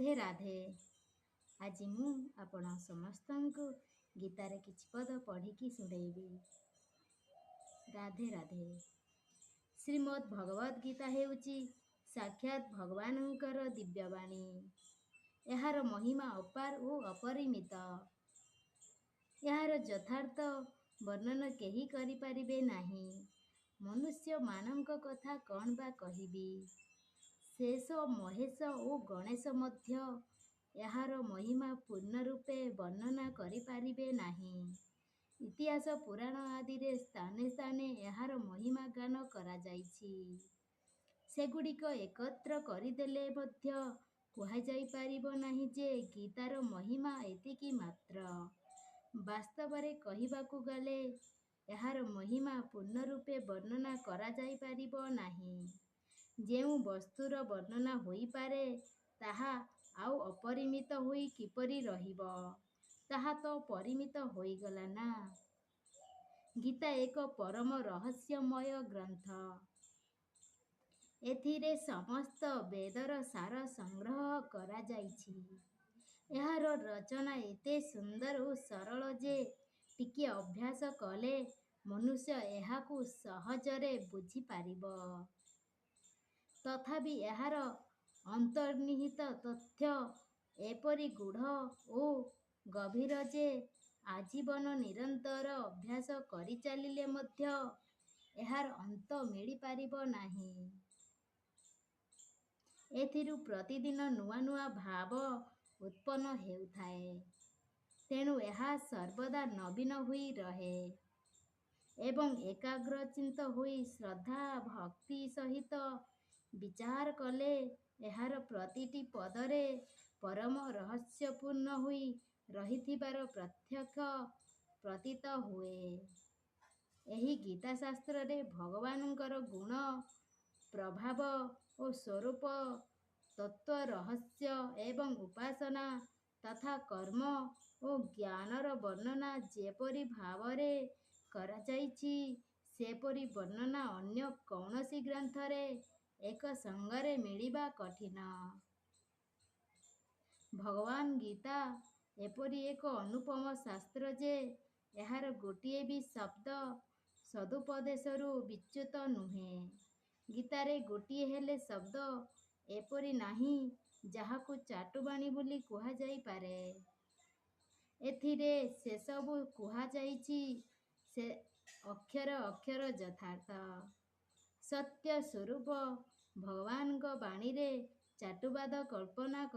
ରାଧେ ରାଧେ। ଆଜି ମୁଁ ଆପଣ ସମସ୍ତଙ୍କୁ ଗୀତାରେ କିଛି ପଦ ପଢ଼ିକି ଶୁଣେଇବି। ରାଧେ ରାଧେ। ଶ୍ରୀମଦ୍ ଭଗବଦ୍ ଗୀତା ହେଉଛି ସାକ୍ଷାତ୍ ଭଗବାନଙ୍କର ଦିବ୍ୟବାଣୀ। ଏହାର ମହିମା ଅପାର ଓ ଅପରିମିତ। ଏହାର ଯଥାର୍ଥ ବର୍ଣ୍ଣନା କେହି କରିପାରିବେ ନାହିଁ। ମନୁଷ୍ୟମାନଙ୍କ କଥା କ'ଣ ବା କହିବି? ଶେଷ, ମହେଶ ଓ ଗଣେଶ ମଧ୍ୟ ଏହାର ମହିମା ପୂର୍ଣ୍ଣ ରୂପେ ବର୍ଣ୍ଣନା କରିପାରିବେ ନାହିଁ। ଇତିହାସ ପୁରାଣ ଆଦିରେ ସ୍ଥାନେ ସ୍ଥାନେ ଏହାର ମହିମା ଗାନ କରାଯାଇଛି। ସେଗୁଡ଼ିକ ଏକତ୍ର କରିଦେଲେ ମଧ୍ୟ କୁହାଯାଇପାରିବ ନାହିଁ ଯେ ଗୀତାର ମହିମା ଏତିକି ମାତ୍ର। ବାସ୍ତବରେ କହିବାକୁ ଗଲେ ଏହାର ମହିମା ପୂର୍ଣ୍ଣ ରୂପେ ବର୍ଣ୍ଣନା କରାଯାଇପାରିବ ନାହିଁ। ଯେଉଁ ବସ୍ତୁର ବର୍ଣ୍ଣନା ହୋଇପାରେ ତାହା ଆଉ ଅପରିମିତ ହୋଇ କିପରି ରହିବ? ତାହା ତ ପରିମିତ ହୋଇଗଲା ନା। ଗୀତା ଏକ ପରମ ରହସ୍ୟମୟ ଗ୍ରନ୍ଥ। ଏଥିରେ ସମସ୍ତ ବେଦର ସାର ସଂଗ୍ରହ କରାଯାଇଛି। ଏହାର ରଚନା ଏତେ ସୁନ୍ଦର ଓ ସରଳ ଯେ ଟିକିଏ ଅଭ୍ୟାସ କଲେ ମନୁଷ୍ୟ ଏହାକୁ ସହଜରେ ବୁଝିପାରିବ। ତଥାପି ଏହାର ଅନ୍ତର୍ନିହିତ ତଥ୍ୟ ଏପରି ଗୂଢ଼ ଓ ଗଭୀର ଯେ ଆଜୀବନ ନିରନ୍ତର ଅଭ୍ୟାସ କରିଚାଲିଲେ ମଧ୍ୟ ଏହାର ଅନ୍ତ ମିଳିପାରିବ ନାହିଁ। ଏଥିରୁ ପ୍ରତିଦିନ ନୂଆ ନୂଆ ଭାବ ଉତ୍ପନ୍ନ ହେଉଥାଏ। ତେଣୁ ଏହା ସର୍ବଦା ନବୀନ ହୋଇ ରହେ ଏବଂ ଏକାଗ୍ରଚିତ୍ତ ହୋଇ ଶ୍ରଦ୍ଧା ଭକ୍ତି ସହିତ ବିଚାର କଲେ ଏହାର ପ୍ରତିଟି ପଦରେ ପରମ ରହସ୍ୟପୂର୍ଣ୍ଣ ହୋଇ ରହିଥିବାର ପ୍ରତ୍ୟକ୍ଷ ପ୍ରତୀତ ହୁଏ। ଏହି ଗୀତାଶାସ୍ତ୍ରରେ ଭଗବାନଙ୍କର ଗୁଣ, ପ୍ରଭାବ ଓ ସ୍ୱରୂପ, ତତ୍ତ୍ୱ ରହସ୍ୟ ଏବଂ ଉପାସନା ତଥା କର୍ମ ଓ ଜ୍ଞାନର ବର୍ଣ୍ଣନା ଯେପରି ଭାବରେ କରାଯାଇଛି ସେପରି ବର୍ଣ୍ଣନା ଅନ୍ୟ କୌଣସି ଗ୍ରନ୍ଥରେ ଏକ ସଙ୍ଗରେ ମିଳିବା କଠିନ। ଭଗବଦ୍ ଗୀତା ଏପରି ଏକ ଅନୁପମ ଶାସ୍ତ୍ର ଯେ ଏହାର ଗୋଟିଏ ବି ଶବ୍ଦ ସଦୁପଦେଶରୁ ବିଚ୍ୟୁତ ନୁହେଁ। ଗୀତାରେ ଗୋଟିଏ ହେଲେ ଶବ୍ଦ ଏପରି ନାହିଁ ଯାହାକୁ ଚାଟୁବାଣୀ ବୋଲି କୁହାଯାଇପାରେ। ଏଥିରେ ସେସବୁ କୁହାଯାଇଛି ସେ ଅକ୍ଷର ଅକ୍ଷର ଯଥାର୍ଥ ସତ୍ୟ ସ୍ୱରୂପ ଭଗବାନଙ୍କ ବାଣୀରେ ଚାଟୁବାଦ କଳ୍ପନା କରି